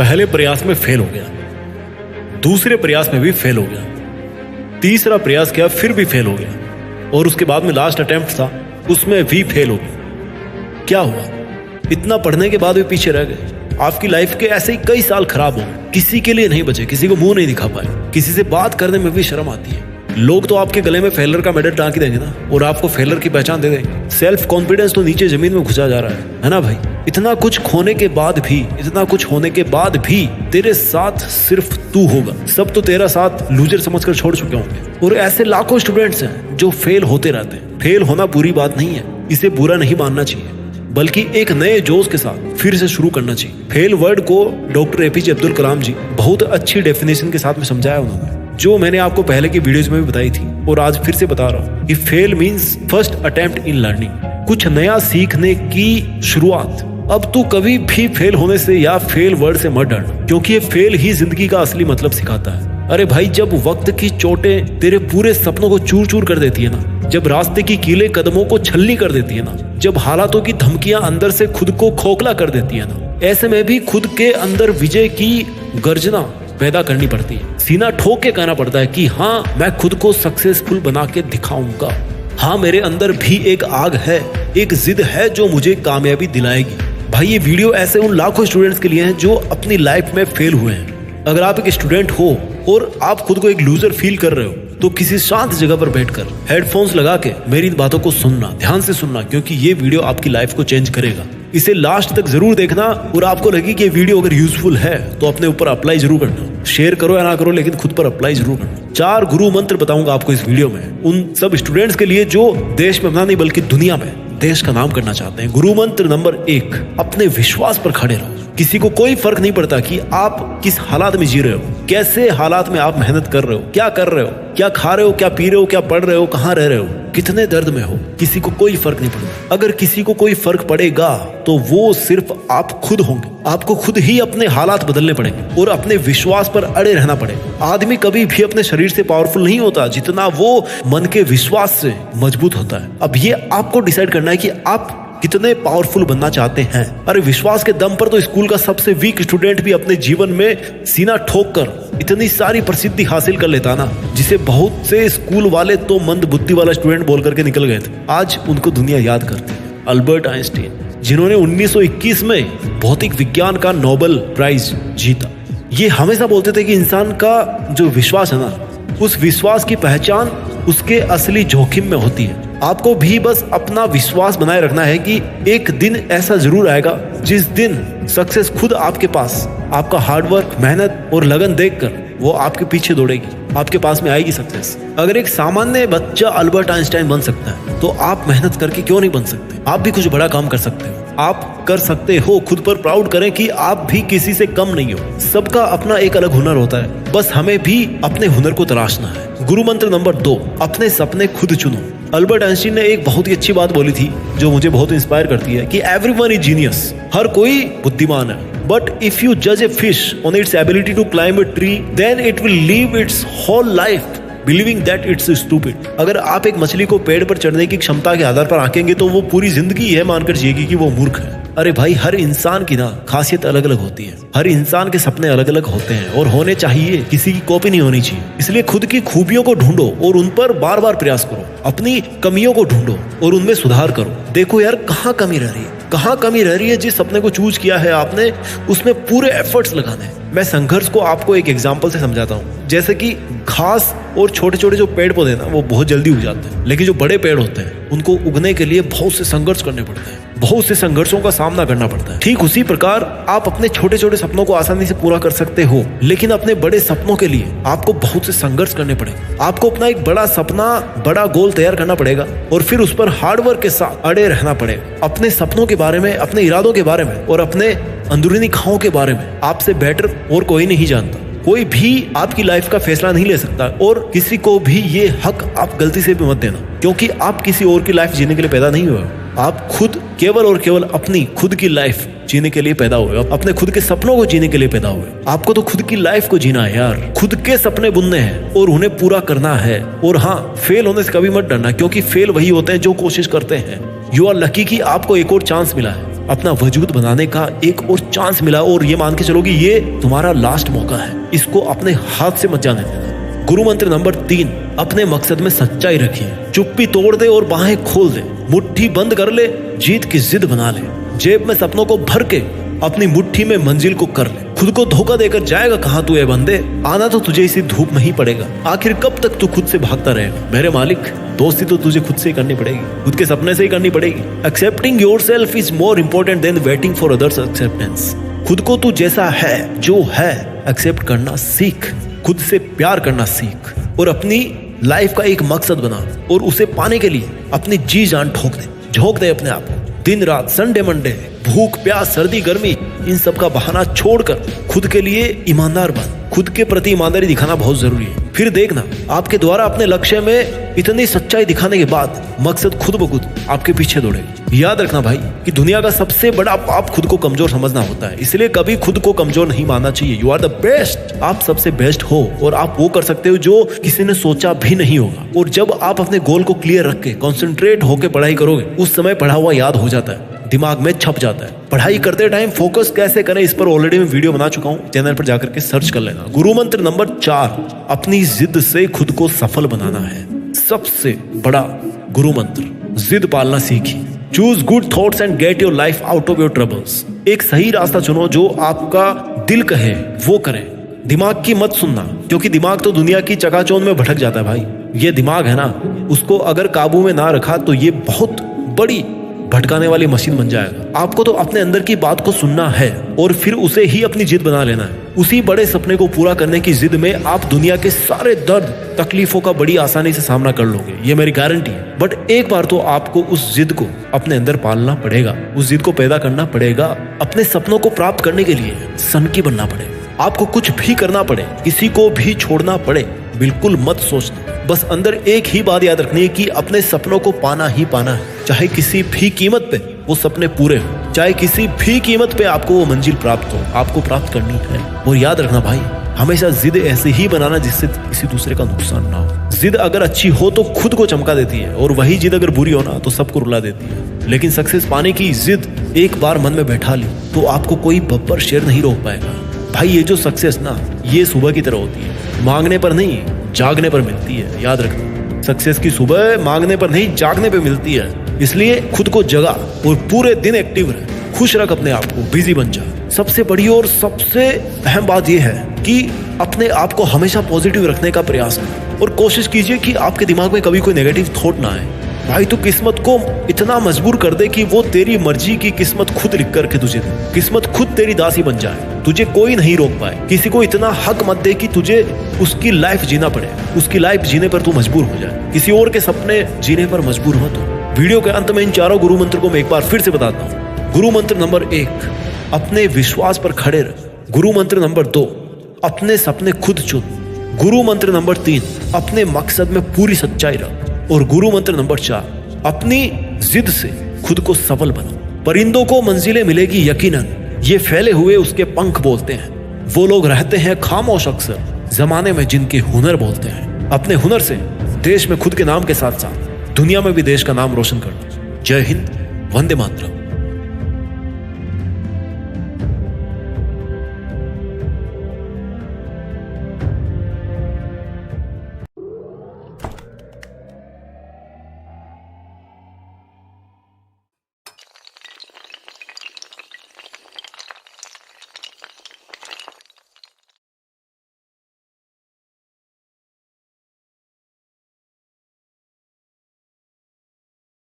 पहले प्रयास में फेल हो गया, दूसरे प्रयास में भी फेल हो गया, तीसरा प्रयास किया फिर भी फेल हो गया, और उसके बाद में लास्ट अटेम्प्ट था उसमें भी फेल हो गया। क्या हुआ? इतना पढ़ने के बाद भी पीछे रह गए। आपकी लाइफ के ऐसे ही कई साल खराब हो, किसी के लिए नहीं बचे, किसी को मुंह नहीं दिखा पाए, किसी से बात करने में भी शर्म आती है। लोग तो आपके गले में फेलर का मेडल टांग देंगे ना, और आपको फेलर की पहचान दे देंगे। सेल्फ कॉन्फिडेंस तो नीचे जमीन में घुसा जा रहा है ना भाई? इतना कुछ खोने के बाद भी, इतना कुछ होने के बाद भी तेरे साथ सिर्फ तू होगा। सब तो तेरा साथ लूजर समझकर छोड़ चुके होंगे। और ऐसे लाखों स्टूडेंट्स हैं जो फेल होते रहते हैं। फेल होना बुरी बात नहीं है, इसे बुरा नहीं मानना चाहिए, बल्कि एक नए जोश के साथ फिर से शुरू करना चाहिए। फेल वर्ड को डॉक्टर एपीजे अब्दुल कलाम जी बहुत अच्छी डेफिनेशन के साथ में समझाया उन्होंने, जो मैंने आपको पहले की वीडियोस में भी बताई थी और आज फिर से बता रहा हूँ कि fail means first attempt in learning, कुछ नया सीखने की शुरुआत। अब तू कभी भी फेल होने से या फेल वर्ड से मत डरना, क्योंकि ये फेल ही जिंदगी का असली मतलब सिखाता है। अरे भाई, जब वक्त की चोटें तेरे पूरे सपनों को चूर चूर कर देती है ना, जब रास्ते की कीलें कदमों को छलनी कर देती है ना, जब हालातों की धमकियां अंदर से खुद को खोखला कर देती है ना, ऐसे में भी खुद के अंदर विजय की गर्जना पैदा करनी पड़ती है। सीना ठोक के कहना पड़ता है कि हाँ, मैं खुद को सक्सेसफुल बना के दिखाऊंगा। हाँ, मेरे अंदर भी एक आग है, एक जिद है जो मुझे कामयाबी दिलाएगी। भाई, ये वीडियो ऐसे उन लाखों स्टूडेंट्स के लिए है जो अपनी लाइफ में फेल हुए हैं। अगर आप एक स्टूडेंट हो और आप खुद को एक लूजर फील कर रहे हो, तो किसी शांत जगह पर बैठकर हेडफोन्स लगा के मेरी बातों को सुनना, ध्यान से सुनना, क्योंकि ये वीडियो आपकी लाइफ को चेंज करेगा। इसे लास्ट तक जरूर देखना, और आपको लगे कि ये वीडियो अगर यूजफुल है तो अपने ऊपर अप्लाई जरूर करना। शेयर करो या ना करो, लेकिन खुद पर अप्लाई जरूर करना। 4 गुरु मंत्र बताऊंगा आपको इस वीडियो में, उन सब स्टूडेंट्स के लिए जो देश में अपना नहीं बल्कि दुनिया में देश का नाम करना चाहते हैं। गुरु मंत्र नंबर 1, अपने विश्वास पर खड़े रहो। किसी को कोई फर्क नहीं पड़ता कि आप किस हालात में जी रहे हो, कैसे हालात में आप मेहनत कर रहे हो, क्या कर रहे हो, क्या खा रहे हो, क्या पी रहे हो, क्या पढ़ रहे हो, कहाँ रह रहे हो, कितने दर्द में हो, किसी को कोई फर्क नहीं पड़ता। अगर किसी को कोई फर्क पड़ेगा तो वो सिर्फ आप खुद होंगे। आपको खुद ही अपने हालात बदलने पड़ेंगे और अपने विश्वास पर अड़े रहना पड़ेगा। आदमी कभी भी अपने शरीर से पावरफुल नहीं होता जितना वो मन के विश्वास से मजबूत होता है। अब ये आपको डिसाइड करना है कि आप कितने पावरफुल बनना चाहते हैं। अरे, विश्वास के दम पर तो स्कूल का सबसे वीक स्टूडेंट भी अपने जीवन में सीना ठोक कर इतनी सारी प्रसिद्धि हासिल कर लेता ना, जिसे बहुत से स्कूल वाले तो मंद बुद्धि वाला स्टूडेंट बोल करके निकल गए थे। आज उनको दुनिया याद करती है। अल्बर्ट आइंस्टीन, जिन्होंने 1921 में भौतिक विज्ञान का नोबेल प्राइज जीता, ये हमेशा बोलते थे कि इंसान का जो विश्वास है ना, उस विश्वास की पहचान उसके असली जोखिम में होती है। आपको भी बस अपना विश्वास बनाए रखना है कि एक दिन ऐसा जरूर आएगा जिस दिन सक्सेस खुद आपके पास, आपका हार्डवर्क, मेहनत और लगन देखकर वो आपके पीछे दौड़ेगी, आपके पास में आएगी सक्सेस। अगर एक सामान्य बच्चा अल्बर्ट आइंस्टाइन बन सकता है, तो आप मेहनत करके क्यों नहीं बन सकते? आप भी कुछ बड़ा काम कर सकते हो, आप कर सकते हो। खुद पर प्राउड करें कि आप भी किसी से कम नहीं हो। सबका अपना एक अलग हुनर होता है, बस हमें भी अपने हुनर को तलाशना है। गुरु मंत्र नंबर 2, अपने सपने खुद चुनो। अल्बर्ट आइंस्टीन ने एक बहुत ही अच्छी बात बोली थी जो मुझे बहुत इंस्पायर करती है कि एवरीवन इज जीनियस, हर कोई बुद्धिमान है, बट इफ यू जज a fish on its ability to climb a tree, then it will live its whole life believing that it's stupid. अगर आप एक मछली को पेड़ पर चढ़ने की क्षमता के आधार पर आंकेंगे तो वो पूरी जिंदगी यह मानकर जिएगी कि वो मूर्ख है। अरे भाई, हर इंसान की ना खासियत अलग अलग होती है, हर इंसान के सपने अलग अलग होते हैं और होने चाहिए, किसी की कॉपी नहीं होनी चाहिए। इसलिए खुद की खूबियों को ढूंढो और उन पर बार बार प्रयास करो। अपनी कमियों को ढूंढो और उनमें सुधार करो। देखो यार, कहाँ कमी रह रही है, कहाँ कमी रह रही है। जिस सपने को चूज किया है आपने, उसमें पूरे एफर्ट्स लगाने हैं। मैं संघर्ष को आपको एक एग्जांपल से समझाता हूँ। जैसे कि घास और छोटे छोटे जो पेड़ पौधे ना, वो बहुत जल्दी उग जाते हैं, लेकिन जो बड़े पेड़ होते हैं उनको उगने के लिए बहुत से संघर्ष करने पड़ते हैं, बहुत से संघर्षों का सामना करना पड़ता है। ठीक उसी प्रकार आप अपने छोटे छोटे सपनों को आसानी से पूरा कर सकते हो, लेकिन अपने बड़े सपनों के लिए आपको बहुत से संघर्ष करने पड़ेंगे। आपको अपना एक बड़ा सपना, बड़ा गोल तैयार करना पड़ेगा और फिर उस पर हार्डवर्क के साथ अड़े रहना पड़ेगा। अपने सपनों के बारे में, अपने इरादों के बारे में और अपने अंदरूनी खाओं के बारे में आपसे बेटर और कोई नहीं जानता। कोई भी आपकी लाइफ का फैसला नहीं ले सकता और किसी को भी ये हक आप गलती से भी मत देना, क्योंकि आप किसी और की लाइफ जीने के लिए पैदा नहीं हुए। आप खुद केवल और केवल अपनी खुद की लाइफ जीने के लिए पैदा हुए, अपने खुद के सपनों को जीने के लिए पैदा हुए। आपको तो खुद की लाइफ को जीना है यार, खुद के सपने बुनने हैं और उन्हें पूरा करना है। और हाँ, फेल होने से कभी मत डरना, क्योंकि फेल वही होते हैं जो कोशिश करते हैं। यू आर लकी कि आपको एक और चांस मिला है। अपना वजूद बनाने का एक और चांस मिला और ये मान के चलो कि ये तुम्हारा लास्ट मौका है, इसको अपने हाथ से मत जाने देना। गुरु मंत्र नंबर 3, अपने मकसद में सच्चाई रखिए। चुप्पी तोड़ दे और बाहें खोल दे, मुट्ठी बंद कर ले, जीत की जिद बना ले, जेब में सपनों को भर के अपनी मुट्ठी में मंजिल को कर ले। खुद को धोखा देकर जाएगा कहां तू ए बंदे, आना तो तुझे इसी धूप में ही पड़ेगा। आखिर कब तक तू खुद से भागता रहेगा मेरे मालिक, दोस्ती तो तुझे खुद से ही करनी पड़ेगी, खुद के सपने से ही करनी पड़ेगी। Accepting yourself is more important then waiting for others acceptance. खुद को तू जैसा है, जो है, एक्सेप्ट करना सीख, खुद से प्यार करना सीख और अपनी लाइफ का एक मकसद बना और उसे पाने के लिए अपनी जी जान झोंक दे अपने आप को। दिन रात, संडे मंडे, भूख प्यास, सर्दी गर्मी, इन सब का बहाना छोड़कर खुद के लिए ईमानदार बन। खुद के प्रति ईमानदारी दिखाना बहुत जरूरी है। फिर देखना आपके द्वारा अपने लक्ष्य में इतनी सच्चाई दिखाने के बाद मकसद खुद ब खुद आपके पीछे दौड़ेगा। याद रखना भाई कि दुनिया का सबसे बड़ा पाप खुद को कमजोर समझना होता है, इसलिए कभी खुद को कमजोर नहीं मानना चाहिए। यू आर द बेस्ट, आप सबसे बेस्ट हो और आप वो कर सकते हो जो किसी ने सोचा भी नहीं होगा। और जब आप अपने गोल को क्लियर रख के कॉन्सेंट्रेट होकर पढ़ाई करोगे, उस समय पढ़ा हुआ याद हो जाता है, दिमाग में छप जाता है। पढ़ाई करते टाइम फोकस कैसे करें, इस पर ऑलरेडी मैं वीडियो बना चुका हूँ, चैनल पर जाकर के सर्च कर लेना। गुरु मंत्र नंबर 4, अपनी जिद से खुद को सफल बनाना है। सबसे बड़ा गुरु मंत्र, जिद पालना सीखिए। Choose good thoughts and get your life out of your troubles. एक सही रास्ता चुनो, जो आपका दिल कहे वो करें। दिमाग की मत सुनना, क्योंकि दिमाग तो दुनिया की चकाचौंध में भटक जाता है भाई। ये दिमाग है ना, उसको अगर काबू में ना रखा तो ये बहुत बड़ी भटकाने वाली मशीन बन जाएगा। आपको तो अपने अंदर की बात को सुनना है और फिर उसे ही अपनी जिद बना लेना है। उसी बड़े सपने को पूरा करने की जिद में आप दुनिया के सारे दर्द तकलीफों का बड़ी आसानी से सामना कर लोगे, ये मेरी गारंटी है। बट एक बार तो आपको उस जिद को अपने अंदर पालना पड़ेगा, उस जिद को पैदा करना पड़ेगा। अपने सपनों को प्राप्त करने के लिए सनकी बनना पड़ेगा। आपको कुछ भी करना पड़े, किसी को भी छोड़ना पड़े, बिल्कुल मत सोचना। बस अंदर एक ही बात याद रखनी है कि अपने सपनों को पाना ही पाना है, चाहे किसी भी कीमत पे वो सपने पूरे हो, चाहे किसी भी कीमत पे आपको वो मंजिल प्राप्त हो, आपको प्राप्त करनी है। और याद रखना भाई, हमेशा जिद ऐसे ही बनाना जिससे किसी दूसरे का नुकसान ना हो। जिद अगर अच्छी हो तो खुद को चमका देती है, और वही जिद अगर बुरी हो ना तो सबको रुला देती है। लेकिन सक्सेस पाने की जिद एक बार मन में बैठा ली तो आपको कोई बब्बर शेर नहीं रोक पाएगा भाई। ये जो सक्सेस ना, ये सुबह की तरह होती है, मांगने पर नहीं जागने पर मिलती है। याद रखना, सक्सेस की सुबह मांगने पर नहीं जागने पर मिलती है। इसलिए खुद को जगा और पूरे दिन एक्टिव रहे, खुश रख अपने आप को, बिजी बन जा। सबसे बड़ी और सबसे अहम बात यह है कि अपने आप को हमेशा पॉजिटिव रखने का प्रयास करें और कोशिश कीजिए कि आपके दिमाग में कभी कोई नेगेटिव थॉट ना आए। भाई तू किस्मत को इतना मजबूर कर दे कि वो तेरी मर्जी की किस्मत खुद लिख करके तुझे दे, किस्मत खुद तेरी दासी बन जाए, तुझे कोई नहीं रोक पाए। किसी को इतना हक मत दे कि तुझे उसकी लाइफ जीना पड़े, उसकी लाइफ जीने पर तू मजबूर हो जाए, किसी और के सपने जीने पर मजबूर मत हो। वीडियो के अंत में इन चारों गुरु मंत्र को मैं एक बार फिर से बताता हूँ। गुरु मंत्र नंबर 1, अपने विश्वास पर खड़े रह। गुरु मंत्र नंबर 2, अपने सपने खुद चुन। गुरु मंत्र नंबर 3, अपने मकसद में पूरी सच्चाई रख। और गुरु मंत्र नंबर 4, अपनी जिद से खुद को सफल बनाओ। परिंदों को मंजिलें मिलेगी यकीनन, ये फैले हुए उसके पंख बोलते हैं। वो लोग रहते हैं खामोश अक्सर, जमाने में जिनके हुनर बोलते हैं। अपने हुनर से देश में खुद के नाम के साथ साथ दुनिया में भी देश का नाम रोशन करना। जय हिंद, वंदे मातरम।